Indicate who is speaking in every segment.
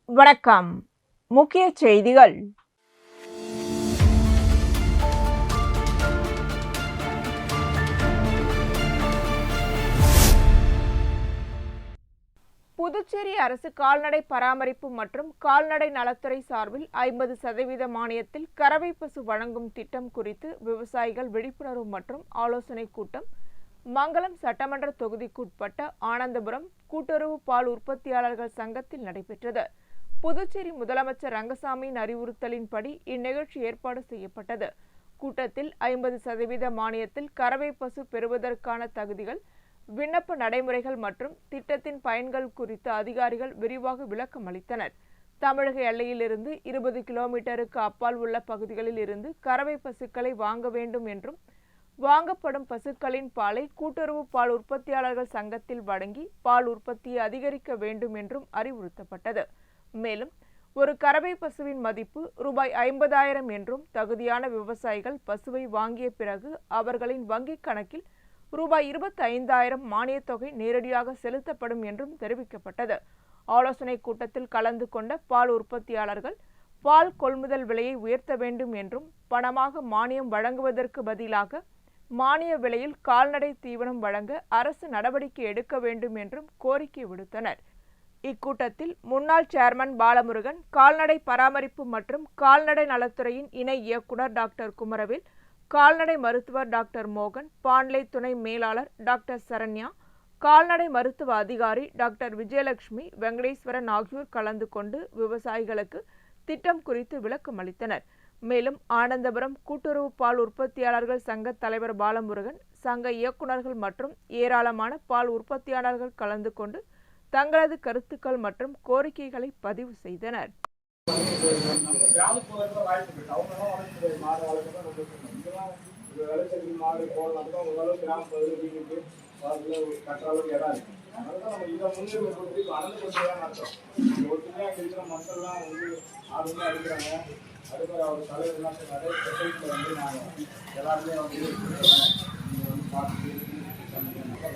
Speaker 1: வணக்கம். முக்கிய செய்திகள். புதுச்சேரி அரசு கால்நடை பராமரிப்பு மற்றும் கால்நடை நலத்துறை சார்பில் 50% மானியத்தில் கறவை பசு வழங்கும் திட்டம் குறித்து விவசாயிகள் விழிப்புணர்வு மற்றும் ஆலோசனை கூட்டம் மங்கலம் சட்டமன்ற தொகுதிக்குட்பட்ட ஆனந்தபுரம் கூட்டுறவு பால் உற்பத்தியாளர்கள் சங்கத்தில் நடைபெற்றது. புதுச்சேரி முதலமைச்சர் ரங்கசாமியின் அறிவுறுத்தலின்படி இந்நிகழ்ச்சி ஏற்பாடு செய்யப்பட்டது. கூட்டத்தில் 50% மானியத்தில் கறவை பசு பெறுவதற்கான தகுதிகள், விண்ணப்ப நடைமுறைகள் மற்றும் திட்டத்தின் பயன்கள் குறித்து அதிகாரிகள் விரிவாக விளக்கம் அளித்தனர். தமிழக எல்லையிலிருந்து 20 கிலோமீட்டருக்கு அப்பால் உள்ள பகுதிகளில் இருந்து கறவை பசுக்களை வாங்க வேண்டும் என்றும், வாங்கப்படும் பசுக்களின் பாலை கூட்டுறவு பால் உற்பத்தியாளர்கள் சங்கத்தில் வழங்கி பால் உற்பத்தியை அதிகரிக்க வேண்டும் என்றும் அறிவுறுத்தப்பட்டது. மேலும் ஒரு கறவை பசுவின் மதிப்பு ரூபாய் 50,000 என்றும், தகுதியான விவசாயிகள் பசுவை வாங்கிய பிறகு அவர்களின் வங்கிக் கணக்கில் ரூபாய் 25,000 மானியத் தொகை நேரடியாக செலுத்தப்படும் என்றும் தெரிவிக்கப்பட்டது. ஆலோசனை கூட்டத்தில் கலந்து கொண்ட பால் உற்பத்தியாளர்கள் பால் கொள்முதல் விலையை உயர்த்த வேண்டும் என்றும், பணமாக மானியம் வழங்குவதற்கு பதிலாக மானிய விலையில் கால்நடை தீவனம் வழங்க அரசு நடவடிக்கை எடுக்க வேண்டும் என்றும் கோரிக்கை விடுத்தனர். இக்கூட்டத்தில் முன்னாள் சேர்மன் பாலமுருகன், கால்நடை பராமரிப்பு மற்றும் கால்நடை நலத்துறையின் இணை இயக்குனர் டாக்டர் குமரவேல், கால்நடை மருத்துவர் டாக்டர் மோகன், பாண்லே துணை மேலாளர் டாக்டர் சரண்யா, கால்நடை மருத்துவ அதிகாரி டாக்டர் விஜயலட்சுமி, வெங்கடேஸ்வரன் ஆகியோர் கலந்து கொண்டு விவசாயிகளுக்கு திட்டம் குறித்து விளக்கம் அளித்தனர். மேலும் ஆனந்தபுரம் கூட்டுறவு பால் உற்பத்தியாளர்கள் சங்க தலைவர் பாலமுருகன், சங்க இயக்குநர்கள் மற்றும் ஏராளமான பால் உற்பத்தியாளர்கள் கலந்து கொண்டு தங்களது கருத்துக்கள் மற்றும் கோரிக்கைகளை பதிவு செய்தனர்.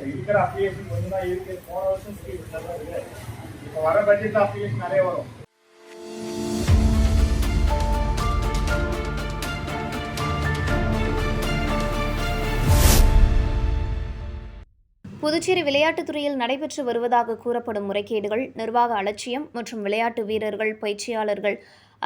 Speaker 2: இருக்கிற அப்ளிகேஷன் கொஞ்சம் தான் இருக்கு. போன வருஷம் இப்போ வர பட்ஜெட் அப்ளிகேஷன் நிறைய வரும்.
Speaker 3: புதுச்சேரி விளையாட்டுத் துறையில் நடைபெற்று வருவதாக கூறப்படும் முறைகேடுகள், நிர்வாக அலட்சியம் மற்றும் விளையாட்டு வீரர்கள், பயிற்சியாளர்கள்,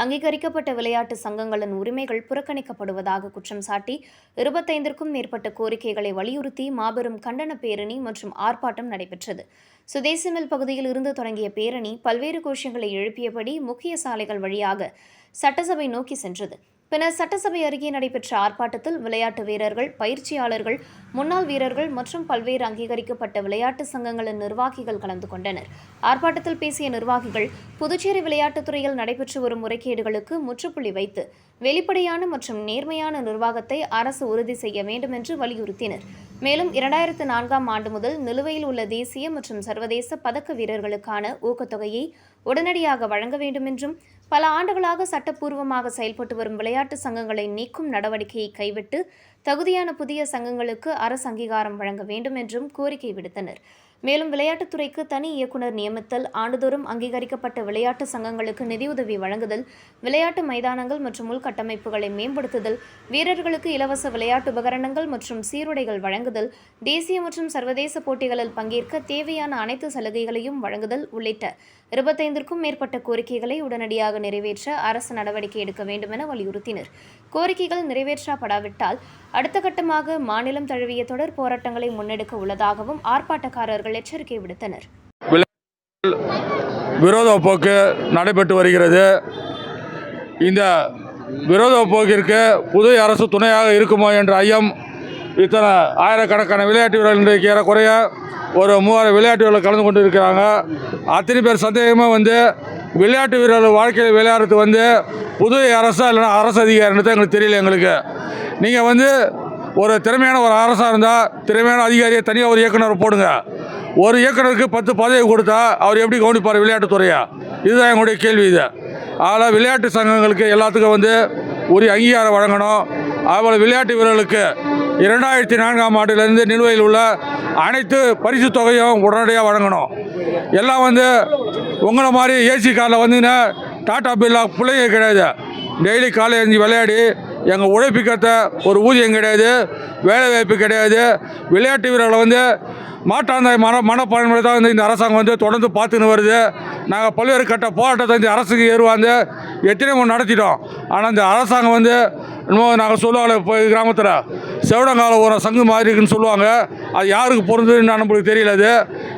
Speaker 3: அங்கீகரிக்கப்பட்ட விளையாட்டு சங்கங்களின் உரிமைகள் புறக்கணிக்கப்படுவதாக குற்றம் சாட்டி 25க்கும் மேற்பட்ட கோரிக்கைகளை வலியுறுத்தி மாபெரும் கண்டன பேரணி மற்றும் ஆர்ப்பாட்டம் நடைபெற்றது. சுதேசி மில் பகுதியில் இருந்து தொடங்கிய பேரணி பல்வேறு கோஷங்களை எழுப்பியபடி முக்கிய சாலைகள் வழியாக சட்டசபை நோக்கி சென்றது. பின்னர் சட்டசபை அருகே நடைபெற்ற ஆர்ப்பாட்டத்தில் விளையாட்டு வீரர்கள், பயிற்சியாளர்கள், முன்னாள் வீரர்கள் மற்றும் பல்வேறு அங்கீகரிக்கப்பட்ட விளையாட்டு சங்கங்களின் நிர்வாகிகள் கலந்து கொண்டனர். ஆர்ப்பாட்டத்தில் பேசிய நிர்வாகிகள், புதுச்சேரி விளையாட்டுத் துறையில் நடைபெற்று வரும் முறைகேடுகளுக்கு முற்றுப்புள்ளி வைத்து வெளிப்படையான மற்றும் நேர்மையான நிர்வாகத்தை அரசு உறுதி செய்ய வேண்டும் என்று வலியுறுத்தினர். மேலும் 2004ஆம் ஆண்டு முதல் நிலுவையில் உள்ள தேசிய மற்றும் சர்வதேச பதக்க வீரர்களுக்கான ஊக்கத்தொகையை உடனடியாக வழங்க வேண்டும் என்றும், பல ஆண்டுகளாக சட்டப்பூர்வமாக செயல்பட்டு வரும் விளையாட்டு சங்கங்களை நீக்கும் நடவடிக்கையை கைவிட்டு தகுதியான புதிய சங்கங்களுக்கு அரசு அங்கீகாரம் வழங்க வேண்டும் என்றும் கோரிக்கை விடுத்தனர். மேலும் விளையாட்டுத்துறைக்கு தனி இயக்குநர் நியமித்தல், ஆண்டுதோறும் அங்கீகரிக்கப்பட்ட விளையாட்டு சங்கங்களுக்கு நிதியுதவி வழங்குதல், விளையாட்டு மைதானங்கள் மற்றும் உள்கட்டமைப்புகளை மேம்படுத்துதல், வீரர்களுக்கு இலவச விளையாட்டு உபகரணங்கள் மற்றும் சீருடைகள் வழங்குதல், தேசிய மற்றும் சர்வதேச போட்டிகளில் பங்கேற்க தேவையான அனைத்து சலுகைகளையும் வழங்குதல் உள்ளிட்ட 25க்கும் மேற்பட்ட கோரிக்கைகளை உடனடியாக நிறைவேற்ற அரசு நடவடிக்கை எடுக்க வேண்டும் என வலியுறுத்தினர். கோரிக்கைகள் நிறைவேற்றப்படாவிட்டால் அடுத்த கட்டமாக மாநிலம் தழுவிய தொடர் போராட்டங்களை முன்னெடுக்க உள்ளதாகவும் ஆர்ப்பாட்டக்காரர்கள் எச்சரிக்கை விடுத்தனர்.
Speaker 4: விரோத போக்கு நடைபெற்று வருகிறது. இந்த விரோத போக்கிற்கு புதிய அரசு துணையாக இருக்குமோ என்ற ஐயம் இத்தனை ஆயிரக்கணக்கான விளையாட்டு வீரர்கள் இன்றைக்கு ஏறக்குறைய ஒரு 3000 விளையாட்டு வீரர்கள் கலந்து கொண்டு இருக்கிறாங்க. அத்தனை பேர் சந்தேகமாக விளையாட்டு வீரர்கள் வாழ்க்கையில் விளையாடுறது புதிய அரசா இல்லைனா அரசு அதிகாரின்னு தான் எங்களுக்கு தெரியல. எங்களுக்கு நீங்கள் ஒரு திறமையான ஒரு அரசாக இருந்தால் திறமையான அதிகாரியை தனியாக ஒரு இயக்குனர் போடுங்க. ஒரு இயக்குனருக்கு 10 பதவி கொடுத்தா அவர் எப்படி கவனிப்பார் விளையாட்டுத்துறையா? இதுதான் எங்களுடைய கேள்வி. இது அதனால் விளையாட்டு சங்கங்களுக்கு எல்லாத்துக்கும் உரிய அங்கீகாரம் வழங்கணும். அதுபோல் விளையாட்டு வீரர்களுக்கு 2004ஆம் ஆண்டிலிருந்து நிலுவையில் உள்ள அனைத்து பரிசு தொகையும் உடனடியாக வழங்கணும். எல்லாம் உங்களை மாதிரி ஏசி காரில் வந்தீங்கன்னா டாடா பில்லா பிள்ளைங்க கிடையாது. டெய்லி காலை எழுந்து விளையாடி எங்கள் உழைப்புக்கேற்ற ஒரு ஊதியம் கிடையாது, வேலை வாய்ப்பு கிடையாது. விளையாட்டு வீரர்களை மாற்றாந்தாய் மனப்பான்மையை தான் இந்த அரசாங்கம் தொடர்ந்து பார்த்துன்னு வருது. நாங்கள் பல்வேறு கட்ட போராட்டத்தை இந்த அரசுக்கு ஏறுவாங்க எத்தனையோ நடத்திட்டோம். ஆனால் இந்த அரசாங்கம் இன்னும் நாங்கள் சொல்லுவாங்க, இப்போ கிராமத்தில் செவடங்கால ஒரு சங்கு மாதிரி இருக்குன்னு சொல்லுவாங்க. அது யாருக்கு பொருந்துன்னு நம்மளுக்கு தெரியல. அது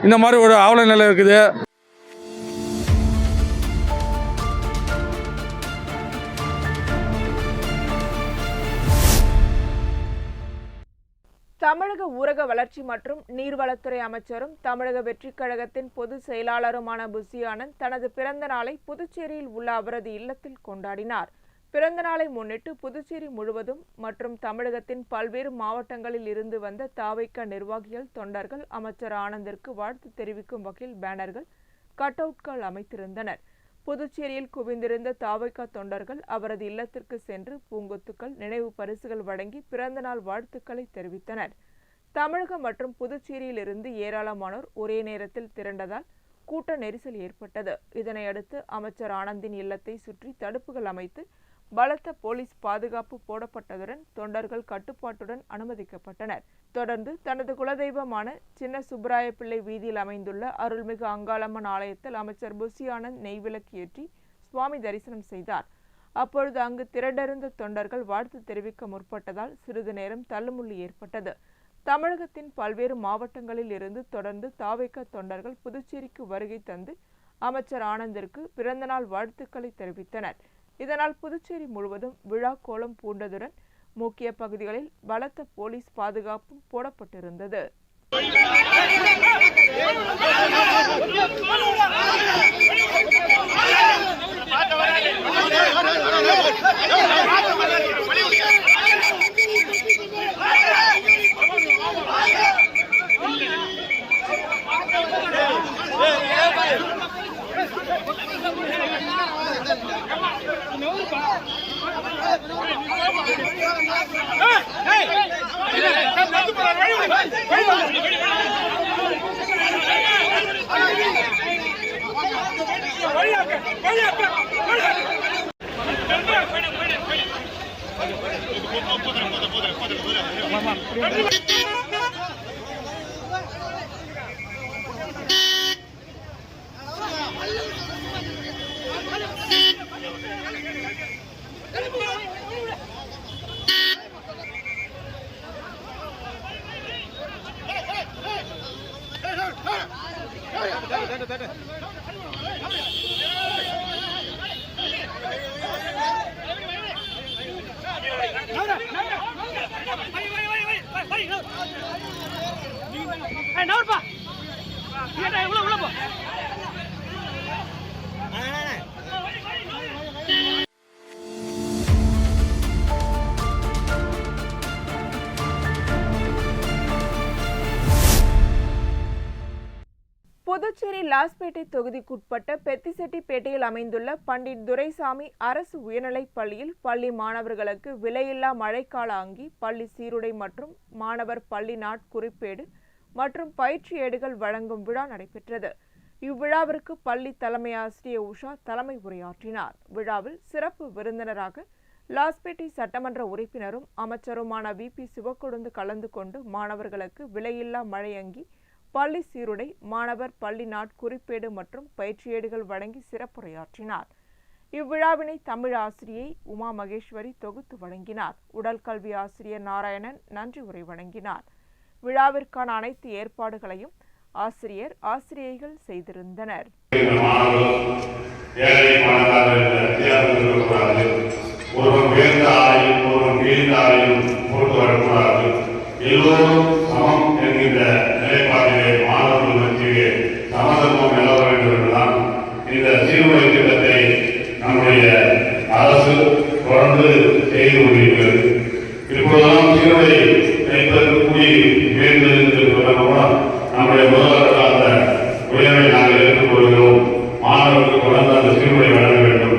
Speaker 4: இந்த மாதிரி ஒரு அவல நிலை இருக்குது.
Speaker 1: தமிழக ஊரக வளர்ச்சி மற்றும் நீர்வளத்துறை அமைச்சரும் தமிழக வெற்றிக் கழகத்தின் பொதுச் செயலாளருமான புசி ஆனந்த் தனது பிறந்த நாளை புதுச்சேரியில் உள்ள அவரது இல்லத்தில் கொண்டாடினார். பிறந்த நாளை முன்னிட்டு புதுச்சேரி முழுவதும் மற்றும் தமிழகத்தின் பல்வேறு மாவட்டங்களில் இருந்து வந்த தாவைக்க நிர்வாகிகள், தொண்டர்கள் அமைச்சர் ஆனந்திற்கு வாழ்த்து தெரிவிக்கும் வகையில் பேனர்கள், கட் அவுட்கள் அமைத்திருந்தனர். புதுச்சேரியில் குவிந்திருந்த தாவைக்க தொண்டர்கள் அவரது இல்லத்திற்கு சென்று பூங்கொத்துக்கள், நினைவு பரிசுகள் வழங்கி பிறந்தநாள் வாழ்த்துக்களை தெரிவித்தனர். தமிழகம் மற்றும் புதுச்சேரியில் இருந்து ஏராளமானோர் ஒரே நேரத்தில் திரண்டதால் கூட்ட நெரிசல் ஏற்பட்டது. இதனையடுத்து அமைச்சர் ஆனந்தின் இல்லத்தை சுற்றி தடுப்புகள் அமைத்து பலத்த போலீஸ் பாதுகாப்பு போடப்பட்டதுடன் தொண்டர்கள் கட்டுப்பாட்டுடன் அனுமதிக்கப்பட்டனர். தொடர்ந்து தனது குலதெய்வமான சின்ன சுப்பராய பிள்ளை வீதியில் அமைந்துள்ள அருள்மிகு அங்காளம்மன் ஆலயத்தில் அமைச்சர் புசி ஆனந்த் நெய்விளக்கு ஏற்றி சுவாமி தரிசனம் செய்தார். அப்பொழுது அங்கு திரண்டிருந்த தொண்டர்கள் வாழ்த்து தெரிவிக்க முற்பட்டதால் சிறிது நேரம் தள்ளுமுள்ளு ஏற்பட்டது. தமிழகத்தின் பல்வேறு மாவட்டங்களில் இருந்து தொடர்ந்து தாவைக்க தொண்டர்கள் புதுச்சேரிக்கு வருகை தந்து அமைச்சர் ஆனந்திற்கு பிறந்தநாள் வாழ்த்துக்களை தெரிவித்தனர். இதனால் புதுச்சேரி முழுவதும் விழா கோலம் பூண்டதுடன் முக்கிய பகுதிகளில் பலத்த போலீஸ் பாதுகாப்பும் போடப்பட்டிருந்தது. புதுச்சேரி லாஸ்பேட்டை தொகுதிக்குட்பட்ட பெத்திசெட்டிப்பேட்டையில் அமைந்துள்ள பண்டிட் துரைசாமி அரசு உயர்நிலைப் பள்ளியில் பள்ளி மாணவர்களுக்கு விலையில்லா மழைக்கால அங்கி, பள்ளி சீருடை மற்றும் மாணவர் பள்ளி நாட்குறிப்பேடு மற்றும் பயிற்சி ஏடுகள் வழங்கும் விழா நடைபெற்றது. இவ்விழாவிற்கு பள்ளி தலைமை ஆசிரியர் உஷா தலைமை உரையாற்றினார். விழாவில் சிறப்பு விருந்தினராக லாஸ்பேட்டை சட்டமன்ற உறுப்பினரும் அமைச்சருமான VP சிவக்கொழுந்து கலந்து கொண்டு மாணவர்களுக்கு விலையில்லா மழை அங்கி, பள்ளி சீருடை, மாணவர் பள்ளி நாட்குறிப்பேடு மற்றும் பயிற்சி ஏடுகள் வழங்கி சிறப்புரையாற்றினார். இவ்விழாவினை தமிழ் ஆசிரியை உமா மகேஸ்வரி தொகுத்து வழங்கினார். உடற்கல்வி ஆசிரியர் நாராயணன் நன்றி உரை வழங்கினார். விழாவிற்கான அனைத்து ஏற்பாடுகளையும் ஆசிரியைகள் செய்திருந்தனர்.
Speaker 5: எல்லோரும் சமம் என்கின்ற நிலைப்பாட்டிலே மாணவர்கள் மத்தியிலே சமதர்மம் நிலவ வேண்டும் என்றுதான் இந்த சீருடை திட்டத்தை நம்முடைய அரசு தொடர்ந்து செய்து கொண்டிருக்கிறது. இப்பொழுதெல்லாம் சீருடை தைப்பதற்கு கூலி வேண்டும் என்று சொல்லக்கூடாது. நம்முடைய முதல்வர்கள் அந்த உயர்வை நாங்கள் ஏற்றுக்கொள்கிறோம். மாணவர்களுக்கு தொடர்ந்து அந்த சீருடை வழங்க வேண்டும்,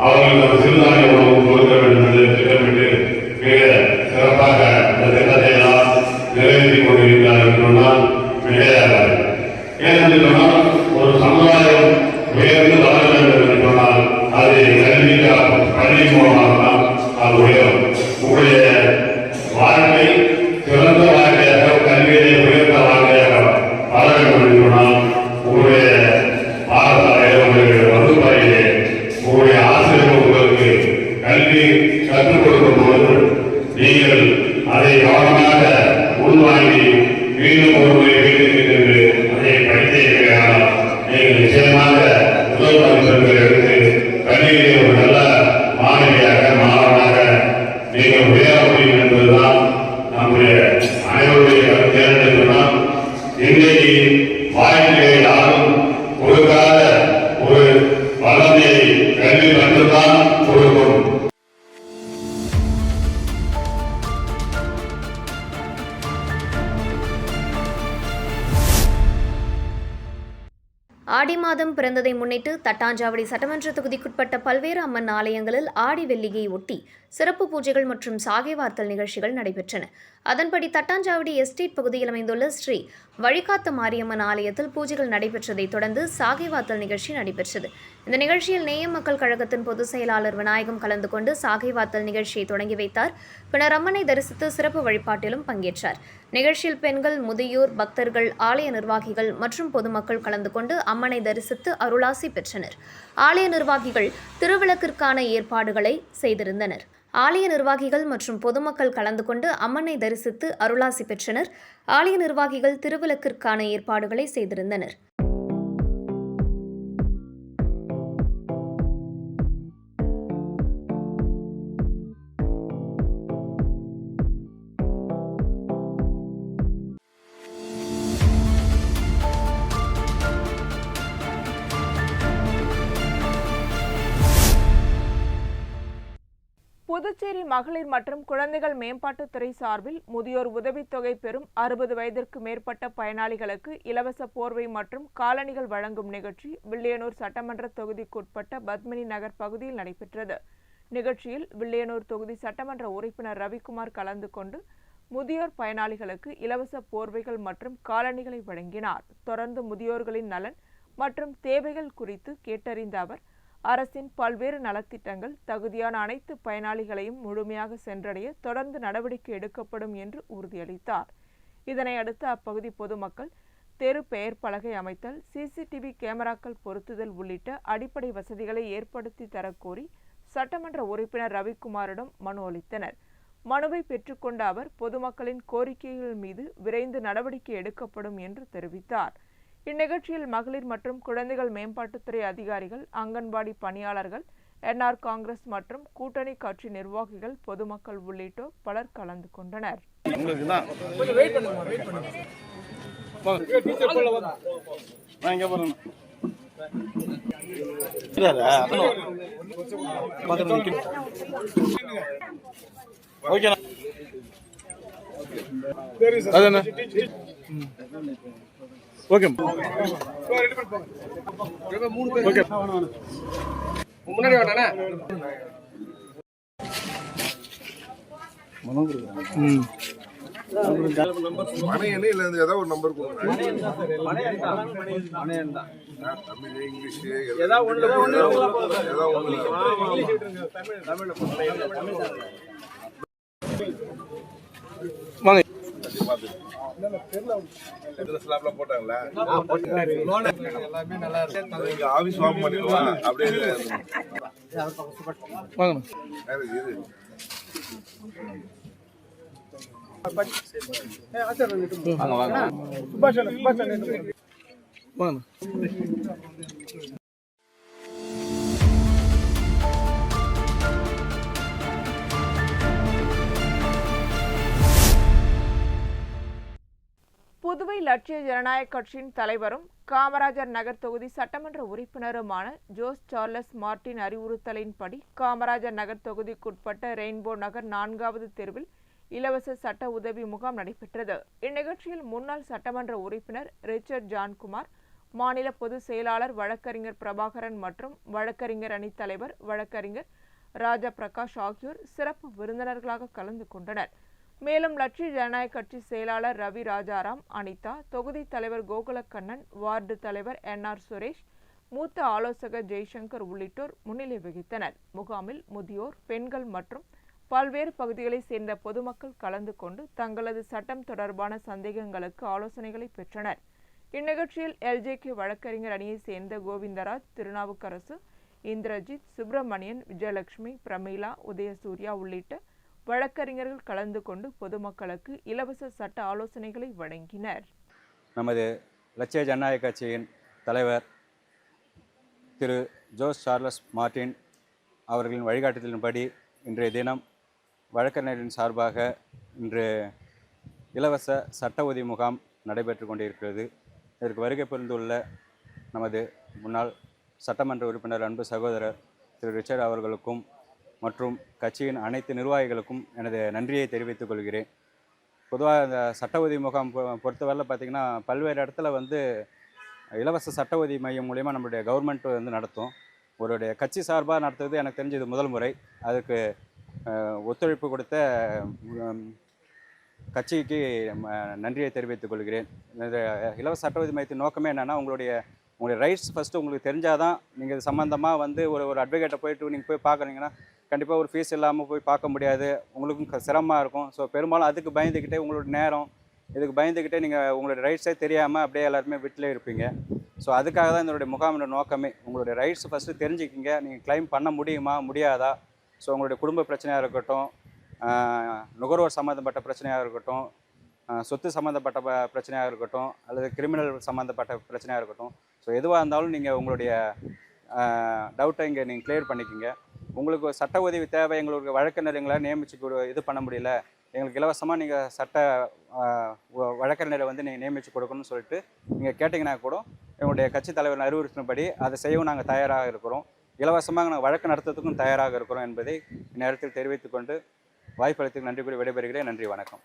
Speaker 5: அவர்களுக்கு அந்த சிறுதானிய உணவு கொடுக்க வேண்டும் என்று திட்டமிட்டு மிக சிறப்பாக இந்த திட்டத்தை எல்லாம் முதல் மதிப்பெண்கள் எடுத்து கல்வியிலே ஒரு நல்ல மாணவியாக மாணவனாக நீங்கள் உயர முடியும் என்பதுதான் நம்முடைய அனைவருடைய கருத்து. என்று சொன்னால் இன்றைக்கு வாழ்க்கையை யாரும் கொடுக்காத ஒரு வளர்ச்சியை கல்வி மட்டும்தான் கொடுக்கும்.
Speaker 3: ஆடி மாதம் பிறந்ததை முன்னிட்டு தட்டாஞ்சாவடி சட்டமன்ற தொகுதிக்குட்பட்ட பல்வேறு அம்மன் ஆலயங்களில் ஆடி வெள்ளியை ஒட்டி சிறப்பு பூஜைகள் மற்றும் சாகை வார்த்தல் நிகழ்ச்சிகள் நடைபெற்றன. அதன்படி தட்டாஞ்சாவடி எஸ்டேட் பகுதியில் அமைந்துள்ள ஸ்ரீ வழிகாத்த மாரியம்மன் ஆலயத்தில் பூஜைகள் நடைபெற்றதைத் தொடர்ந்து சாகை வார்த்தல் நிகழ்ச்சி நடைபெற்றது. இந்த நிகழ்ச்சியில் நேயம் மக்கள் கழகத்தின் பொதுச் செயலாளர் விநாயகம் கலந்து கொண்டு சாகை வார்த்தல் நிகழ்ச்சியை தொடங்கி வைத்தார். பின்னர் அம்மனை தரிசித்து சிறப்பு வழிபாட்டிலும் பங்கேற்றார். நிகழ்ச்சியில் பெண்கள், முதியோர், பக்தர்கள், ஆலய நிர்வாகிகள் மற்றும் பொதுமக்கள் கலந்து கொண்டு அம்மனை தரிசித்து அருளாசி பெற்றனர். ஆலய நிர்வாகிகள் திருவிளக்கிற்கான ஏற்பாடுகளை செய்திருந்தனர். ஆலய நிர்வாகிகள் மற்றும் பொதுமக்கள் கலந்து கொண்டு அம்மனை தரிசித்து அருளாசி பெற்றனர். ஆலய நிர்வாகிகள் திருவிளக்கிற்கான ஏற்பாடுகளை செய்திருந்தனர்.
Speaker 1: புதுச்சேரி மகளிர் மற்றும் குழந்தைகள் மேம்பாட்டுத்துறை சார்பில் முதியோர் உதவித்தொகை பெறும் 60 வயதிற்கு மேற்பட்ட பயனாளிகளுக்கு இலவச போர்வை மற்றும் காலணிகள் வழங்கும் நிகழ்ச்சி வில்லியனூர் சட்டமன்ற தொகுதிக்குட்பட்ட பத்மினி நகர் பகுதியில் நடைபெற்றது. நிகழ்ச்சியில் வில்லியனூர் தொகுதி சட்டமன்ற உறுப்பினர் ரவிக்குமார் கலந்து கொண்டு முதியோர் பயனாளிகளுக்கு இலவச போர்வைகள் மற்றும் காலணிகளை வழங்கினார். தொடர்ந்து முதியோர்களின் நலன் மற்றும் தேவைகள் குறித்து கேட்டறிந்த அவர் அரசின் பல்வேறு நலத்திட்டங்கள் தகுதியான அனைத்து பயனாளிகளையும் முழுமையாக சென்றடைய தொடர்ந்து நடவடிக்கை எடுக்கப்படும் என்று உறுதியளித்தார். இதனை அடுத்து அப்பகுதி பொதுமக்கள் தெரு பெயர் பலகை அமைத்தல், சிசிடிவி கேமராக்கள் பொருத்துதல் உள்ளிட்ட அடிப்படை வசதிகளை ஏற்படுத்தி தரக்கோரி சட்டமன்ற உறுப்பினர் ரவிக்குமாரிடம் மனு அளித்தனர். மனுவை பெற்றுக்கொண்ட அவர் பொதுமக்களின் கோரிக்கைகள் மீது விரைந்து நடவடிக்கை எடுக்கப்படும் என்று தெரிவித்தார். இந்நிகழ்ச்சியில் மகளிர் மற்றும் குழந்தைகள் மேம்பாட்டுத்துறை அதிகாரிகள், அங்கன்வாடி பணியாளர்கள், என்ஆர் காங்கிரஸ் மற்றும் கூட்டணி கட்சி நிர்வாகிகள், பொதுமக்கள் உள்ளிட்டோர் பலர் கலந்து கொண்டனர்.
Speaker 4: ஓகே ஓகே
Speaker 6: முன்னாடி வாடானே
Speaker 7: மனையனே இல்ல ஏதாவது ஒரு நம்பர் கொடுங்க. தமிழ், இங்கிலீஷ் ஏதாவது ஒண்ணு போட்டாங்களா? ஆபீஸ் வாங்க பண்ணிடுவாங்க அப்படியே
Speaker 1: புதுவை லட்சிய ஜனநாயக கட்சியின் தலைவரும் காமராஜர் நகர் தொகுதி சட்டமன்ற உறுப்பினருமான ஜோஸ் சார்லஸ் மார்டின் அறிவுறுத்தலின்படி காமராஜர் நகர் தொகுதிக்குட்பட்ட ரெயின்போ நகர் 4வது தெருவில் இலவச சட்ட உதவி முகாம் நடைபெற்றது. இந்நிகழ்ச்சியில் முன்னாள் சட்டமன்ற உறுப்பினர் ரிச்சர்ட் ஜான்குமார், மாநில பொதுச் செயலாளர் வழக்கறிஞர் பிரபாகரன் மற்றும் வழக்கறிஞர் அணித் தலைவர் வழக்கறிஞர் ராஜா பிரகாஷ் ஆகியோர் சிறப்பு விருந்தினர்களாக கலந்து கொண்டனர். மேலும் லட்சிய ஜனநாயக கட்சி செயலாளர் ரவி ராஜாராம், அனிதா, தொகுதி தலைவர் கோகுலக்கண்ணன், வார்டு தலைவர் என்ஆர் சுரேஷ், மூத்த ஆலோசகர் ஜெய்சங்கர் உள்ளிட்டோர் முன்னிலை வகித்தனர். முகாமில் முதியோர், பெண்கள் மற்றும் பல்வேறு பகுதிகளைச் சேர்ந்த பொதுமக்கள் கலந்து கொண்டு தங்களது சட்டம் தொடர்பான சந்தேகங்களுக்கு ஆலோசனைகளை பெற்றனர். இந்நிகழ்ச்சியில் எல்ஜேகே வழக்கறிஞர் அணியைச் சேர்ந்த கோவிந்தராஜ், திருநாவுக்கரசு, இந்திரஜித், சுப்பிரமணியன், விஜயலட்சுமி, பிரமீளா, உதயசூர்யா உள்ளிட்ட வழக்கறிஞர்கள் கலந்து கொண்டு பொதுமக்களுக்கு இலவச சட்ட ஆலோசனைகளை வழங்கினர்.
Speaker 8: நமது லட்சிய ஜனநாயக கட்சியின் தலைவர் திரு ஜோஸ் சார்லஸ் மார்டின் அவர்களின் வழிகாட்டுதலின்படி இன்றைய தினம் வழக்கறிஞரின் சார்பாக இன்று இலவச சட்ட உதவி முகாம் நடைபெற்று கொண்டிருக்கிறது. இதற்கு வருகை புரிந்துள்ள நமது முன்னாள் சட்டமன்ற உறுப்பினர் அன்பு சகோதரர் திரு ரிச்சர்ட் அவர்களுக்கும் மற்றும் கட்சியின் அனைத்து நிர்வாகிகளுக்கும் எனது நன்றியை தெரிவித்துக் கொள்கிறேன். பொதுவாக இந்த சட்ட உதவி முகாம் பொறுத்தவரையில் பார்த்திங்கன்னா பல்வேறு இடத்துல இலவச சட்ட உதவி மையம் மூலயமா நம்மளுடைய கவர்மெண்ட் நடத்தும். அவருடைய கட்சி சார்பாக நடத்துவது எனக்கு தெரிஞ்சது முதல் முறை. அதுக்கு ஒத்துழைப்பு கொடுத்த கட்சிக்கு நன்றியை தெரிவித்துக் கொள்கிறேன். இந்த இலவச சட்ட உதவி மையத்தின் நோக்கமே என்னென்னா, உங்களுடைய ரைட்ஸ் ஃபஸ்ட்டு உங்களுக்கு தெரிஞ்சால் தான் நீங்கள் இது சம்மந்தமாக ஒரு அட்வொகேட்டை போயிட்டு நீங்கள் போய் பார்க்குறீங்கன்னா கண்டிப்பாக ஒரு ஃபீஸ் இல்லாமல் போய் பார்க்க முடியாது, உங்களுக்கும் சிரமமாக இருக்கும். ஸோ பெரும்பாலும் அதுக்கு பயந்துக்கிட்டே உங்களோட நேரம் இதுக்கு பயந்துக்கிட்டே நீங்கள் உங்களுடைய ரைட்ஸே தெரியாமல் அப்படியே எல்லாருமே வீட்டிலே இருப்பீங்க. ஸோ அதுக்காக தான் இதனுடைய முகாமின் நோக்கமே. உங்களுடைய ரைட்ஸ் ஃபஸ்ட்டு தெரிஞ்சுக்கிங்க, நீங்கள் கிளைம் பண்ண முடியுமா முடியாதா. ஸோ உங்களுடைய குடும்ப பிரச்சனையாக இருக்கட்டும், நுகர்வோர் சம்மந்தப்பட்ட பிரச்சனையாக இருக்கட்டும், சொத்து சம்மந்தப்பட்ட பிரச்சனையாக இருக்கட்டும், அல்லது கிரிமினல் சம்மந்தப்பட்ட பிரச்சனையாக இருக்கட்டும், ஸோ எதுவாக இருந்தாலும் நீங்கள் உங்களுடைய டவுட்டை இங்கே நீங்கள் கிளியர் பண்ணிக்கிங்க. உங்களுக்கு சட்ட உதவி தேவை, எங்களுக்கு வழக்கறிஞர்களை நியமிச்சு இது பண்ண முடியல, எங்களுக்கு இலவசமாக நீங்கள் சட்ட வழக்கறிஞரை நீங்கள் நியமித்து கொடுக்கணும்னு சொல்லிட்டு நீங்கள் கேட்டிங்கன்னா கூட எங்களுடைய கட்சி தலைவர் அறிவுறுத்தினபடி அதை செய்யவும் நாங்கள் தயாராக இருக்கிறோம். இலவசமாக நாங்கள் வழக்கு நடத்துறதுக்கும் தயாராக இருக்கிறோம் என்பதை இந்நேரத்தில் தெரிவித்துக்கொண்டு வாய்ப்பளித்துக்கு நன்றி கூறி விடைபெறுகிறேன். நன்றி, வணக்கம்.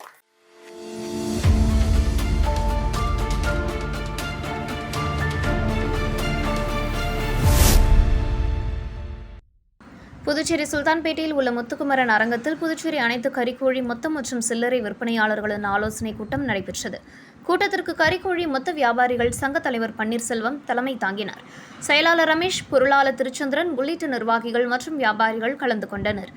Speaker 3: புதுச்சேரி சுல்தான்பேட்டையில் உள்ள முத்துக்குமரன் அரங்கத்தில் புதுச்சேரி அனைத்து கறிக்கோழி மொத்த மற்றும் சில்லறை விற்பனையாளர்களின் ஆலோசனைக் கூட்டம் நடைபெற்றது. கூட்டத்திற்கு கறிக்கோழி மொத்த வியாபாரிகள் சங்க தலைவர் பன்னீர்செல்வம் தலைமை தாங்கினார். செயலாளர் ரமேஷ், பொருளாளர் திருச்சந்திரன் உள்ளிட்ட நிர்வாகிகள் மற்றும் வியாபாரிகள் கலந்து கொண்டனர்.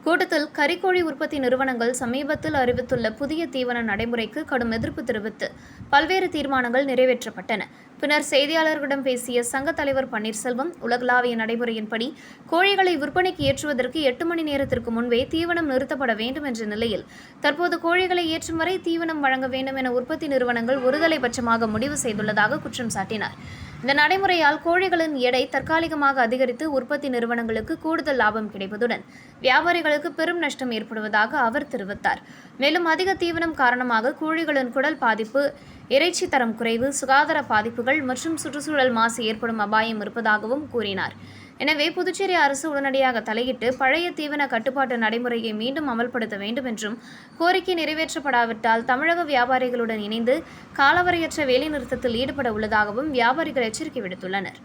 Speaker 3: கூட்டத்தில் கறிக்கோழி உற்பத்தி நிறுவனங்கள் சமீபத்தில் அறிவித்துள்ள புதிய தீவன நடைமுறைக்கு கடும் எதிர்ப்பு தெரிவித்து பல்வேறு தீர்மானங்கள் நிறைவேற்றப்பட்டன. பின்னர் செய்தியாளர்களிடம் பேசிய சங்க தலைவர் பன்னீர்செல்வம், உலகளாவிய நடைமுறையின்படி கோழிகளை விற்பனைக்கு ஏற்றுவதற்கு 8 மணி நேரத்திற்கு முன்பே தீவனம் நிறுத்தப்பட வேண்டும் என்ற நிலையில் தற்போது கோழிகளை ஏற்றும் வரை தீவனம் வழங்க வேண்டும் என உற்பத்தி நிறுவனங்கள் ஒருதலைபட்சமாக முடிவு செய்துள்ளதாக குற்றம் சாட்டினார். இந்த நடைமுறையால் கோழிகளின் எடை தற்காலிகமாக அதிகரித்து உற்பத்தி நிறுவனங்களுக்கு கூடுதல் லாபம் கிடைப்பதுடன் வியாபாரிகளுக்கு பெரும் நஷ்டம் ஏற்படுவதாக அவர் தெரிவித்தார். மேலும் அதிக தீவனம் காரணமாக கோழிகளின் குடல் பாதிப்பு, இறைச்சி தரம் குறைவு, சுகாதார பாதிப்புகள் மற்றும் சுற்றுச்சூழல் மாசு ஏற்படும் அபாயம் இருப்பதாகவும் கூறினார். எனவே புதுச்சேரி அரசு உடனடியாக தலையிட்டு பழைய தீவன கட்டுப்பாட்டு நடைமுறையை மீண்டும் அமல்படுத்த வேண்டும் என்றும், கோரிக்கை நிறைவேற்றப்படாவிட்டால் தமிழக வியாபாரிகளுடன் இணைந்து காலவரையற்ற வேலைநிறுத்தத்தில் ஈடுபட உள்ளதாகவும் வியாபாரிகள் எச்சரிக்கை விடுத்துள்ளனர்.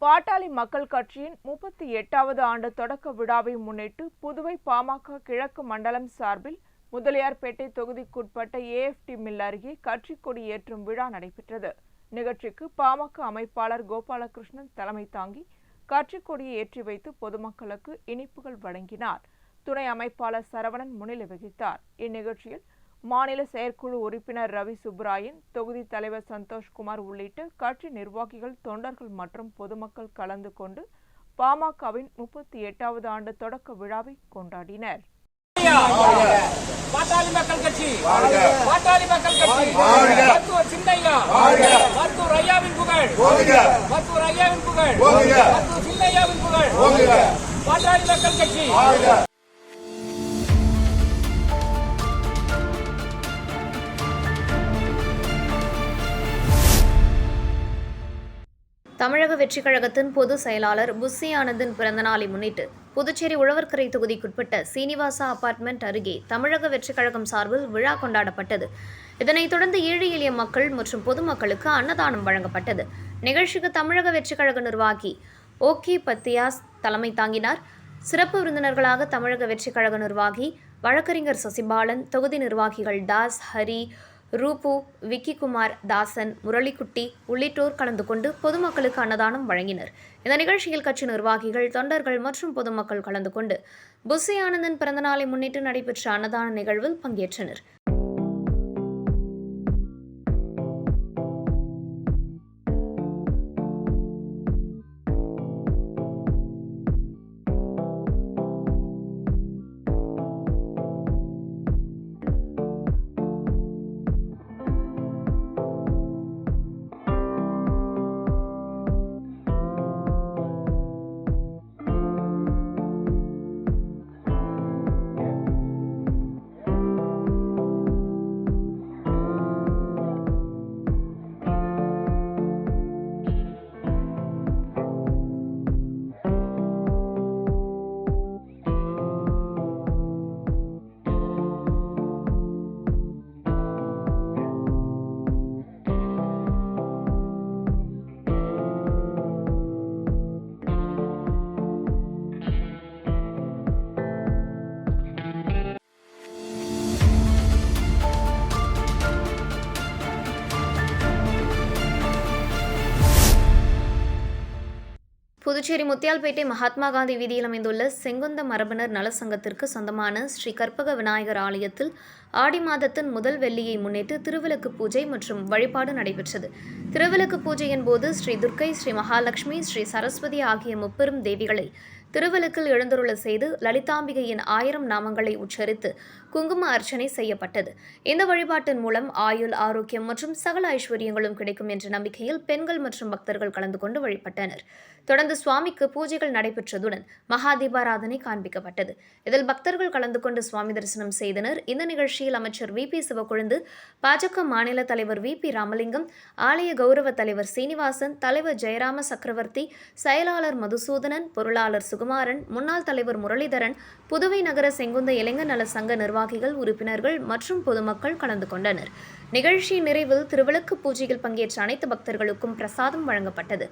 Speaker 1: பாட்டாளி மக்கள் கட்சியின் 38வது ஆண்டு தொடக்க விழாவை முன்னிட்டு புதுவை பாமக கிழக்கு மண்டலம் சார்பில் முதலியார்பேட்டை தொகுதிக்குட்பட்ட ஏஎஃப்டி மில் அருகே கட்சி கொடி ஏற்றும் விழா நடைபெற்றது. நிகழ்ச்சிக்கு பாமக அமைப்பாளர் கோபாலகிருஷ்ணன் தலைமை தாங்கி கட்சி கொடியை ஏற்றி வைத்து பொதுமக்களுக்கு இனிப்புகள் வழங்கினார். துணை அமைப்பாளர் சரவணன் முன்னிலை வகித்தார். இந்நிகழ்ச்சியில் மாநில செயற்குழு உறுப்பினர் ரவி சுப்ராயன், தொகுதி தலைவர் சந்தோஷ்குமார் உள்ளிட்ட கட்சி நிர்வாகிகள், தொண்டர்கள் மற்றும் பொதுமக்கள் கலந்து கொண்டு பாமகவின் 38வது ஆண்டு தொடக்க விழாவை கொண்டாடினர்.
Speaker 6: பாட்டாளி மக்கள் கட்சி, பாட்டாளி மக்கள் கட்சி, மருத்துவர் சின்னையா, மருத்துவர் ஐயாவின் புகழ், மருத்துவர் ஐயாவின் புகழ், மருத்துவர் சின்னையாவின் புகழ், பாட்டாளி மக்கள் கட்சி.
Speaker 3: தமிழக வெற்றிக் கழகத்தின் பொதுச் செயலாளர் புஸ்ஸி ஆனந்தின் பிறந்தநாளை முன்னிட்டு புதுச்சேரி உழவர்கரை தொகுதிக்குட்பட்ட சீனிவாசா அபார்ட்மெண்ட் அருகே தமிழக வெற்றிக் கழகம் சார்பில் விழா கொண்டாடப்பட்டது. இதனைத் தொடர்ந்து ஏழை எளிய மக்கள் மற்றும் பொதுமக்களுக்கு அன்னதானம் வழங்கப்பட்டது. நிகழ்ச்சிக்கு தமிழக வெற்றிக் கழக நிர்வாகி ஓகே பத்தியாஸ் தலைமை தாங்கினார். சிறப்பு விருந்தினர்களாக தமிழக வெற்றிக் கழக நிர்வாகி வழக்கறிஞர் சசிபாலன், தொகுதி நிர்வாகிகள் தாஸ், ஹரி, ரூபு, விக்கிகுமார், தாசன், முரளிக்குட்டி உள்ளிட்டோர் கலந்து கொண்டு பொதுமக்களுக்கு அன்னதானம் வழங்கினர். இந்த நிகழ்ச்சியில் கட்சி நிர்வாகிகள், தொண்டர்கள் மற்றும் பொதுமக்கள் கலந்து கொண்டு புஸ்ஸி ஆனந்தன் பிறந்தநாளை முன்னிட்டு நடைபெற்ற அன்னதான நிகழ்வில் பங்கேற்றனர். புதுச்சேரி முத்தியால்பேட்டை மகாத்மா காந்தி வீதியில் அமைந்துள்ள செங்குந்த மரபினர் நல சங்கத்திற்கு சொந்தமான ஸ்ரீ கற்பக விநாயகர் ஆலயத்தில் ஆடி மாதத்தின் முதல் வெள்ளியை முன்னிட்டு திருவிளக்கு பூஜை மற்றும் வழிபாடு நடைபெற்றது. திருவிளக்கு பூஜையின் போது ஸ்ரீ துர்க்கை, ஸ்ரீ மகாலட்சுமி, ஸ்ரீ சரஸ்வதி ஆகிய முப்பெரும் தேவிகளை திருவிளக்கில் எழுந்தருள செய்து லலிதாம்பிகையின் 1000 நாமங்களை உச்சரித்து குங்கும அர்ச்சனை செய்யப்பட்டது. இந்த வழிபாட்டின் மூலம் ஆயுள், ஆரோக்கியம் மற்றும் சகல ஐஸ்வர்யங்களும் கிடைக்கும் என்ற நம்பிக்கையில் பெண்கள் மற்றும் பக்தர்கள் கலந்து கொண்டு வழிபட்டனர். தொடர்ந்து சுவாமிக்கு பூஜைகள் நடைபெற்றதுடன் மகா தீபாராதனை காண்பிக்கப்பட்டது. இதில் பக்தர்கள் கலந்து கொண்டு சுவாமி தரிசனம் செய்தனர். இந்த நிகழ்ச்சியில் அமைச்சர் VP சிவக்கொழுந்து, பாஜக மாநில தலைவர் VP ராமலிங்கம், ஆலய கௌரவ தலைவர் சீனிவாசன், தலைவர் ஜெயராம சக்கரவர்த்தி, செயலாளர் மதுசூதனன், பொருளாளர் சுகுமாரன், முன்னாள் தலைவர் முரளிதரன், புதுவை நகர செங்குந்த இளைஞர் நல சங்க நிர்வாகிகள், உறுப்பினர்கள் மற்றும் பொதுமக்கள் கலந்து கொண்டனர். நிகழ்ச்சியின் நிறைவில் திருவிளக்கு பூஜையில் பங்கேற்ற அனைத்து பக்தர்களுக்கும் பிரசாதம் வழங்கப்பட்டது.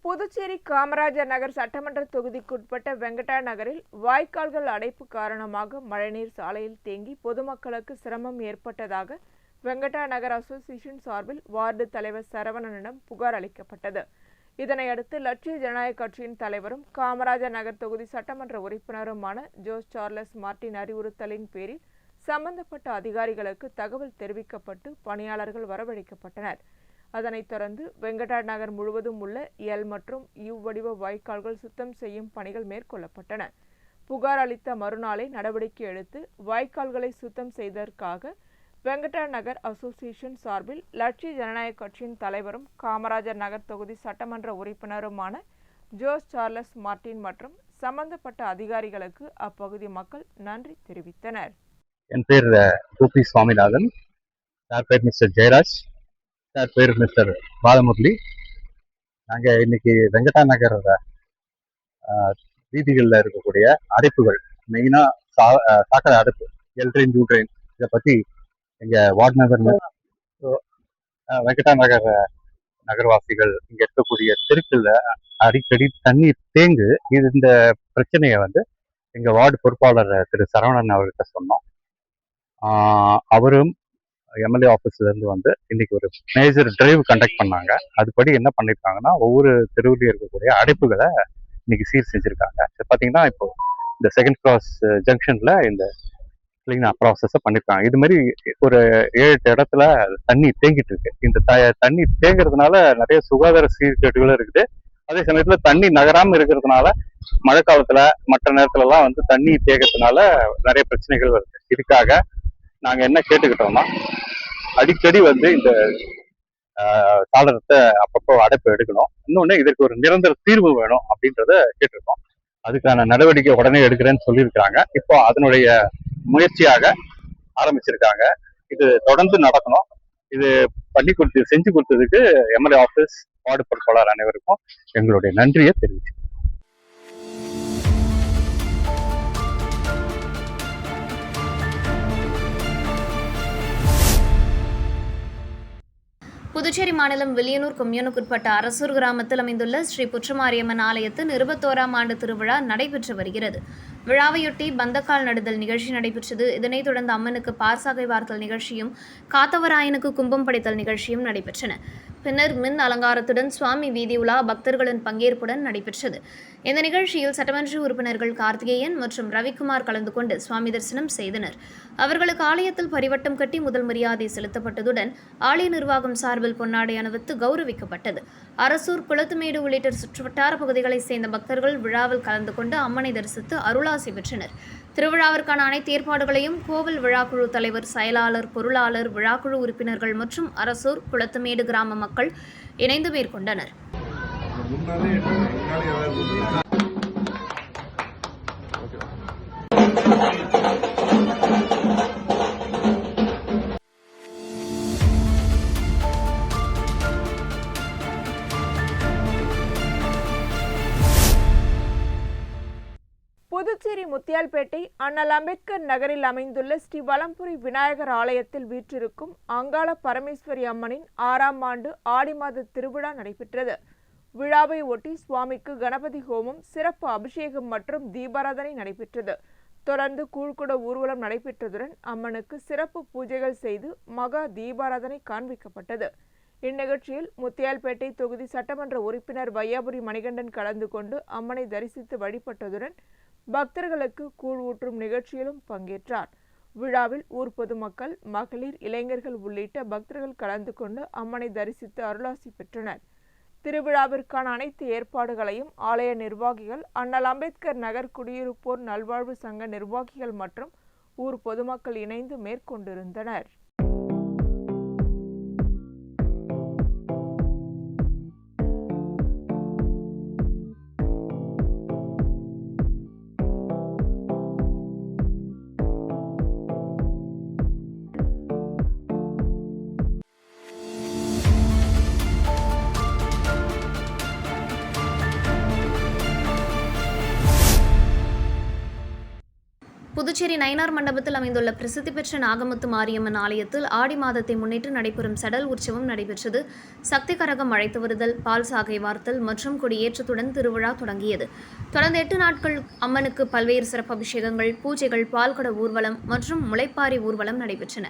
Speaker 1: புதுச்சேரி காமராஜர் நகர் சட்டமன்ற தொகுதிக்குட்பட்ட வெங்கடா நகரில் வாய்க்கால்கள் அடைப்பு காரணமாக மழைநீர் சாலையில் தேங்கி பொதுமக்களுக்கு சிரமம் ஏற்பட்டதாக வெங்கடா நகர் அசோசியேஷன் சார்பில் வார்டு தலைவர் சரவணனிடம் புகார் அளிக்கப்பட்டது. இதனையடுத்து லட்சிய ஜனநாயக கட்சியின் தலைவரும் காமராஜர் நகர் தொகுதி சட்டமன்ற உறுப்பினருமான ஜோஸ் சார்லஸ் மார்டின் அறிவுறுத்தலின் பேரில் சம்பந்தப்பட்ட அதிகாரிகளுக்கு தகவல் தெரிவிக்கப்பட்டு பணியாளர்கள் வரவழைக்கப்பட்டனர். அதனைத் தொடர்ந்து வெங்கடா நகர் முழுவதும் உள்ள எல் மற்றும் யூ வடிவ வாய்க்கால்கள் சுத்தம் செய்யும் பணிகள் மேற்கொள்ளப்பட்டன. புகார் அளித்த மறுநாளை நடவடிக்கை எடுத்து வாய்க்கால்களை சுத்தம் செய்ததற்காக வெங்கடா நகர் அசோசியேஷன் சார்பில் லட்சிய ஜனநாயக கட்சியின் தலைவரும் காமராஜர் நகர் தொகுதி சட்டமன்ற உறுப்பினருமான ஜோஸ் சார்லஸ் மார்டின் மற்றும் சம்பந்தப்பட்ட அதிகாரிகளுக்கு அப்பகுதி மக்கள் நன்றி தெரிவித்தனர்.
Speaker 9: என் பேர் கோபி சுவாமிநாதன், சார் பேர் மிஸ்டர் ஜெயராஜ், சார் பேர் மிஸ்டர் பாலமுரளி. நாங்கள் இன்னைக்கு வெங்கடா நகர் வீதிகளில் இருக்கக்கூடிய அடைப்புகள், மெயினாக சாக்கடை அடைப்பு, எல் ட்ரெயின், யூ ட்ரெயின், இதை பற்றி எங்கள் வார்டு மெம்பர் வெங்கடா நகர் நகர்வாசிகள் இங்கே இருக்கக்கூடிய தெருக்களில் அடிக்கடி தண்ணீர் தேங்கு. இந்த பிரச்சனையை எங்கள் வார்டு பொறுப்பாளர் திரு சரவணன் அவர்கிட்ட சொன்னோம். அவரும் எம்எல்ஏ ஆஃபீஸ்லேருந்து இன்னைக்கு ஒரு மேஜர் டிரைவ் கண்டக்ட் பண்ணாங்க. அதுபடி என்ன பண்ணியிருக்காங்கன்னா, ஒவ்வொரு தெருவிலையும் இருக்கக்கூடிய அடைப்புகளை இன்னைக்கு சீர் செஞ்சுருக்காங்க. பார்த்தீங்கன்னா இப்போ இந்த செகண்ட் கிராஸ் ஜங்ஷனில் இந்த கிளீன் ப்ராசஸை பண்ணியிருக்காங்க. இது மாதிரி ஒரு 7-8 இடத்துல தண்ணி தேங்கிட்டு இருக்கு. இந்த தண்ணி தேங்கிறதுனால நிறைய சுகாதார சீர்கேடுகளும் இருக்குது. அதே சமயத்தில் தண்ணி நகராமல் இருக்கிறதுனால மழை காலத்தில் மற்ற நேரத்துலலாம் தண்ணி தேங்கிறதுனால நிறைய பிரச்சனைகள் வருது. இதுக்காக நாங்கள் என்ன கேட்டுக்கிட்டோம்னா, அடிக்கடி இந்த சாளரத்தை அப்பப்போ அடைப்பு எடுக்கணும். இன்னொன்று, இதற்கு ஒரு நிரந்தர தீர்வு வேணும் அப்படின்றத கேட்டிருக்கோம். அதுக்கான நடவடிக்கை உடனே எடுக்கிறேன்னு சொல்லியிருக்கிறாங்க. இப்போ அதனுடைய முயற்சியாக ஆரம்பிச்சிருக்காங்க. இது தொடர்ந்து நடக்கணும். இது செஞ்சு கொடுத்ததுக்கு எம்எல்ஏ ஆஃபீஸ், வார்டு பொறுப்பாளர் அனைவருக்கும் எங்களுடைய நன்றியை தெரிவிச்சு.
Speaker 3: புதுச்சேரி மாநிலம் வில்லியனூர் கொம்யூனுக்குட்பட்ட அரசூர் கிராமத்தில் அமைந்துள்ள ஸ்ரீ புற்றமாரியம்மன் ஆலயத்தின் 21ஆம் ஆண்டு திருவிழா நடைபெற்று வருகிறது. விழாவையொட்டி பந்தக்கால் நடுதல் நிகழ்ச்சி நடைபெற்றது. இதனைத் தொடர்ந்து அம்மனுக்கு பார்சாகை வார்த்தல் நிகழ்ச்சியும் காத்தவராயனுக்கு கும்பம் படைத்தல் நிகழ்ச்சியும் நடைபெற்றன. பின்னர் மின் அலங்காரத்துடன் சுவாமி வீதி உலா பக்தர்களின் பங்கேற்புடன் நடைபெற்றது. இந்த நிகழ்ச்சியில் சட்டமன்ற உறுப்பினர்கள் கார்த்திகேயன் மற்றும் ரவிக்குமார் கலந்து கொண்டு சுவாமி தரிசனம் செய்தனர். அவர்களுக்கு ஆலயத்தில் பரிவட்டம் கட்டி முதல் மரியாதை செலுத்தப்பட்டதுடன் ஆலய நிர்வாகம் சார்பில் பொன்னாடை அணிவித்து கௌரவிக்கப்பட்டது. அரசூர், குளத்துமேடு உள்ளிட்ட சுற்றுவட்டார பகுதிகளைச் சேர்ந்த பக்தர்கள் விழாவில் கலந்து கொண்டு அம்மனை தரிசித்து அருளாசி பெற்றனர். திருவிழாவிற்கான அனைத்து ஏற்பாடுகளையும் கோவில் விழாக்குழு தலைவர், செயலாளர், பொருளாளர், விழாக்குழு உறுப்பினர்கள் மற்றும் அரசூர், குளத்துமேடு கிராம மக்கள் இணைந்து மேற்கொண்டனர்.
Speaker 1: புதுச்சேரி முத்தியால்பேட்டை அண்ணல் அம்பேத்கர் நகரில் அமைந்துள்ள ஸ்ரீ வலம்புரி விநாயகர் ஆலயத்தில் வீற்றிருக்கும் அங்காள பரமேஸ்வரி அம்மனின் 6ஆம் ஆண்டு ஆடி மாத திருவிழா நடைபெற்றது. விழாவை ஒட்டி சுவாமிக்கு கணபதி ஹோமம், சிறப்பு அபிஷேகம் மற்றும் தீபாராதனை நடைபெற்றது. தொடர்ந்து கூழ்குட ஊர்வலம் நடைபெற்றதுடன் அம்மனுக்கு சிறப்பு பூஜைகள் செய்து மகா தீபாராதனை காண்பிக்கப்பட்டது. இந்நிகழ்ச்சியில் முத்தியால்பேட்டை தொகுதி சட்டமன்ற உறுப்பினர் வையாபுரி மணிகண்டன் கலந்து கொண்டு அம்மனை தரிசித்து வழிபட்டதுடன் பக்தர்களுக்கு கூழ் ஊற்றும் நிகழ்ச்சியிலும் பங்கேற்றார். விழாவில் ஊர் பொதுமக்கள், மகளிர், இளைஞர்கள் உள்ளிட்ட பக்தர்கள் கலந்து கொண்டு அம்மனை தரிசித்து அருளாசி பெற்றனர். திருவிழாவிற்கான அனைத்து ஏற்பாடுகளையும் ஆலய நிர்வாகிகள், அண்ணல் அம்பேத்கர் நகர் குடியிருப்போர் நல்வாழ்வு சங்க நிர்வாகிகள் மற்றும் ஊர் பொதுமக்கள் இணைந்து மேற்கொண்டிருந்தனர்.
Speaker 3: புதுச்சேரி நயினார் மண்டபத்தில் அமைந்துள்ள பிரசித்தி பெற்ற நாகமுத்து மாரியம்மன் ஆலயத்தில் ஆடி மாதத்தை முன்னிட்டு நடைபெறும் சடல் உற்சவம் நடைபெற்றது. சக்தி கரகம் அழைத்து வருதல், பால் சாகை வார்த்தல் மற்றும் கொடியேற்றத்துடன் திருவிழா தொடங்கியது. தொடர்ந்து 8 நாட்கள் அம்மனுக்கு பல்வேறு சிறப்பு அபிஷேகங்கள், பூஜைகள், பால்குட ஊர்வலம் மற்றும் முளைப்பாரி ஊர்வலம் நடைபெற்றன.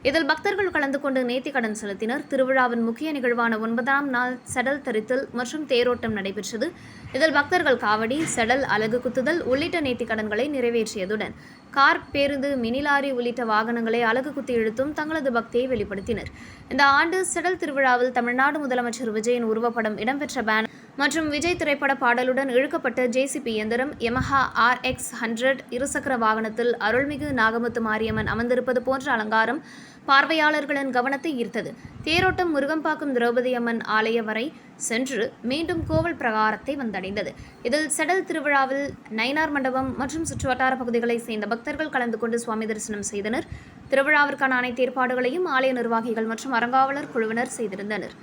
Speaker 3: இதில் பக்தர்கள் கலந்து கொண்டு நேர்த்திக்கடன் செலுத்தினர். திருவிழாவின் முக்கிய நிகழ்வான 9ஆம் நாள் சடல் தரித்தல் மற்றும் தேரோட்டம் நடைபெற்றது. இதில் பக்தர்கள் காவடி, சடல், அலகு குத்துதல் உள்ளிட்ட நேர்த்திக்கடன்களை நிறைவேற்றியதுடன் கார், பேருந்து, மினிலாரி உள்ளிட்ட வாகனங்களை அலகு குத்தி இழுத்தும் தங்களது பக்தியை வெளிப்படுத்தினர். இந்த ஆண்டு சடல் திருவிழாவில் தமிழ்நாடு முதலமைச்சர் விஜயின் உருவப்படம் இடம்பெற்ற பேனர் மற்றும் விஜய் திரைப்பட பாடலுடன் இழுக்கப்பட்ட JCB இயந்திரம், யமஹா RX 100 இருசக்கர வாகனத்தில் அருள்மிகு நாகமுத்து மாரியம்மன் அமர்ந்திருப்பது போன்ற அலங்காரம் பார்வையாளர்களின் கவனத்தை ஈர்த்தது. தேரோட்டம் முருகம்பாக்கம் திரௌபதி அம்மன் ஆலய வரை சென்று மீண்டும் கோவில் பிரகாரத்தை வந்தடைந்தது. இதில் சடல் திருவிழாவில் நயினார் மண்டபம் மற்றும் சுற்றுவட்டார பகுதிகளைச் சேர்ந்த பக்தர்கள் கலந்து கொண்டு சுவாமி தரிசனம் செய்தனர். திருவிழாவிற்கான அனைத்து ஏற்பாடுகளையும் ஆலய நிர்வாகிகள் மற்றும் அறங்காவலர் குழுவினர் செய்திருந்தனர்.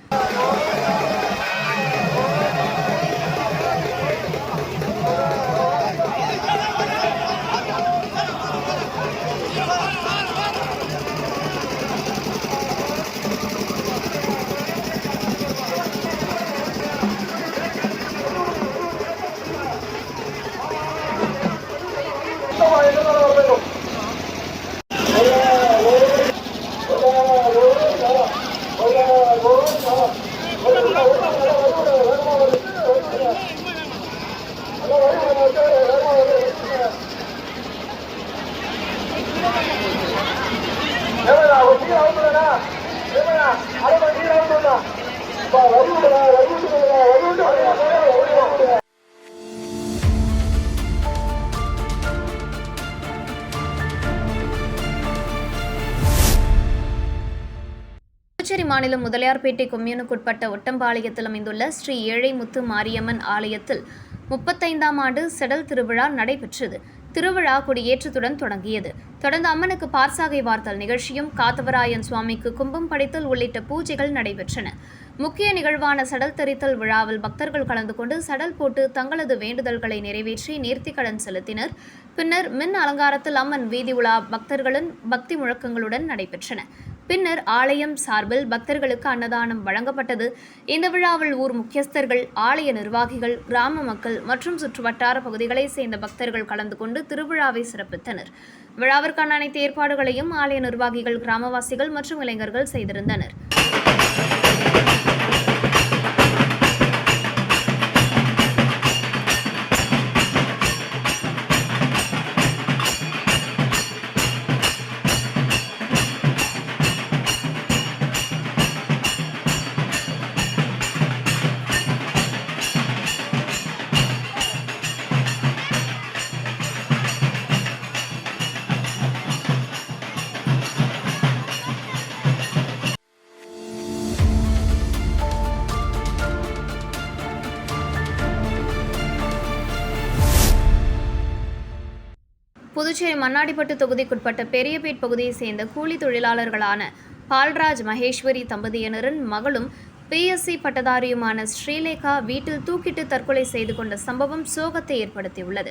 Speaker 3: புதுச்சேரி மாநிலம் முதலியார்பேட்டை கொம்யூனுக்குட்பட்ட ஒட்டம்பாளையத்தில் அமைந்துள்ள ஸ்ரீ ஏழைமுத்து மாரியம்மன் ஆலயத்தில் 35ஆம் ஆண்டு செடல் திருவிழா நடைபெற்றது. திருவிழா கொடியேற்றத்துடன் தொடங்கியது. தொடர்ந்து அம்மனுக்கு பார்சாகை வார்த்தல் நிகழ்ச்சியும், காத்தவராயன் சுவாமிக்கு கும்பம் படைத்தல் உள்ளிட்ட பூஜைகள் நடைபெற்றன. முக்கிய நிகழ்வான சடல் தரித்தல் விழாவில் பக்தர்கள் கலந்து கொண்டு சடல் போட்டு தங்களது வேண்டுதல்களை நிறைவேற்றி நேர்த்திக்கடன் செலுத்தினர். பின்னர் மின் அலங்காரத்தில் அம்மன் வீதி உலா பக்தர்களின் பக்தி முழக்கங்களுடன் நடைபெற்றன. பின்னர் ஆலயம் சார்பில் பக்தர்களுக்கு அன்னதானம் வழங்கப்பட்டது. இந்த விழாவில் ஊர் முக்கியஸ்தர்கள், ஆலய நிர்வாகிகள், கிராம மக்கள் மற்றும் சுற்றுவட்டார பகுதிகளைச் சேர்ந்த பக்தர்கள் கலந்து கொண்டு திருவிழாவை சிறப்பித்தனர். விழாவிற்கான அனைத்து ஏற்பாடுகளையும் ஆலய நிர்வாகிகள், கிராமவாசிகள் மற்றும் இளைஞர்கள் செய்திருந்தனர். புதுச்சேரி மண்ணாடிப்பட்டு தொகுதிக்குட்பட்ட பெரியபேட் பகுதியைச் சேர்ந்த கூலி தொழிலாளர்களான பால்ராஜ் மகேஸ்வரி தம்பதியினரின் மகளும் பிஎஸ்சி பட்டதாரியுமான ஸ்ரீலேகா வீட்டில் தூக்கிட்டு தற்கொலை செய்து கொண்ட சம்பவம் சோகத்தை ஏற்படுத்தியுள்ளது.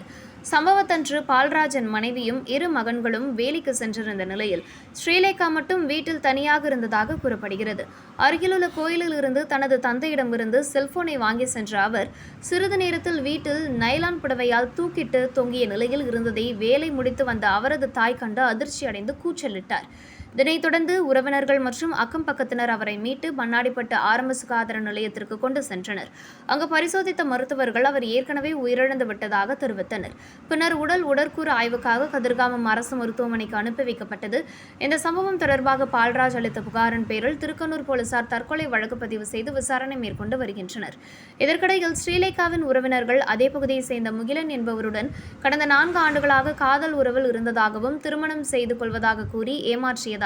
Speaker 3: சம்பவத்தன்று பால்ராஜன் மனைவியும் 2 மகன்களும் வேலைக்கு சென்றிருந்த நிலையில் ஸ்ரீலேகா மட்டும் வீட்டில் தனியாக இருந்ததாக கூறப்படுகிறது. அருகிலுள்ள கோயிலில் இருந்து தனது தந்தையிடமிருந்து செல்போனை வாங்கி சென்ற அவர் சிறிது நேரத்தில் வீட்டில் நைலான் புடவையால் தூக்கிட்டு தொங்கிய நிலையில் இருந்ததை வேலை முடித்து வந்த அவரது தாய் கண்டு அதிர்ச்சி அடைந்து கூச்சலிட்டார். இதனைத் தொடர்ந்து உறவினர்கள் மற்றும் அக்கம் பக்கத்தினர் அவரை மீட்டு மண்ணாடிப்பட்டு ஆரம்ப சுகாதார நிலையத்திற்கு கொண்டு சென்றனர். அங்கு பரிசோதித்த மருத்துவர்கள் அவர் ஏற்கனவே உயிரிழந்து விட்டதாக தெரிவித்தனர். பின்னர் உடற்கூறு ஆய்வுக்காக கதிர்காமம் அரசு மருத்துவமனைக்கு அனுப்பி வைக்கப்பட்டது. இந்த சம்பவம் தொடர்பாக பால்ராஜ் அளித்த புகாரின் பேரில் திருக்கனூர் போலீசார் தற்கொலை வழக்கு பதிவு செய்து விசாரணை மேற்கொண்டு வருகின்றனர். இதற்கிடையில் ஸ்ரீலேகாவின் உறவினர்கள் அதே பகுதியைச் சேர்ந்த முகிலன் என்பவருடன் கடந்த 4 ஆண்டுகளாக காதல் உறவில் இருந்ததாகவும் திருமணம் செய்து கொள்வதாக கூறி ஏமாற்றியதால்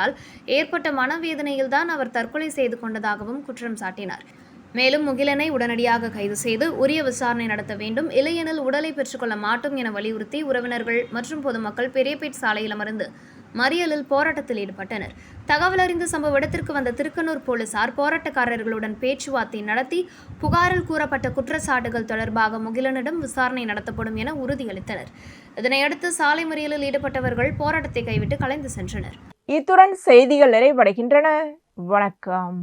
Speaker 3: ஏற்பட்ட மனவேதனையில்தான் அவர் தற்கொலை செய்து கொண்டதாகவும் குற்றம் சாட்டினார். மேலும் முகிலனை உடனடியாக கைது செய்து உரிய விசாரணை நடத்த வேண்டும், இல்லையெனில் உடலை பெற்றுக்கொள்ள மாட்டோம் என வலியுறுத்தி உறவினர்கள் மற்றும் பொதுமக்கள் பெரியபேட் சாலையில் அமர்ந்து மறியலில் போராட்டத்தில் ஈடுபட்டனர். தகவல் அறிந்த சம்பவ இடத்திற்கு வந்த திருக்கனூர் போலீசார் போராட்டக்காரர்களுடன் பேச்சுவார்த்தை நடத்தி புகாரில் கூறப்பட்ட குற்றச்சாட்டுகள் தொடர்பாக முகிலனிடம் விசாரணை நடத்தப்படும் என உறுதியளித்தனர். இதனையடுத்து சாலை மறியலில் ஈடுபட்டவர்கள் போராட்டத்தை கைவிட்டு கலைந்து சென்றனர்.
Speaker 1: இத்துடன் செய்திகள் நிறைவடைகின்றன. வணக்கம்.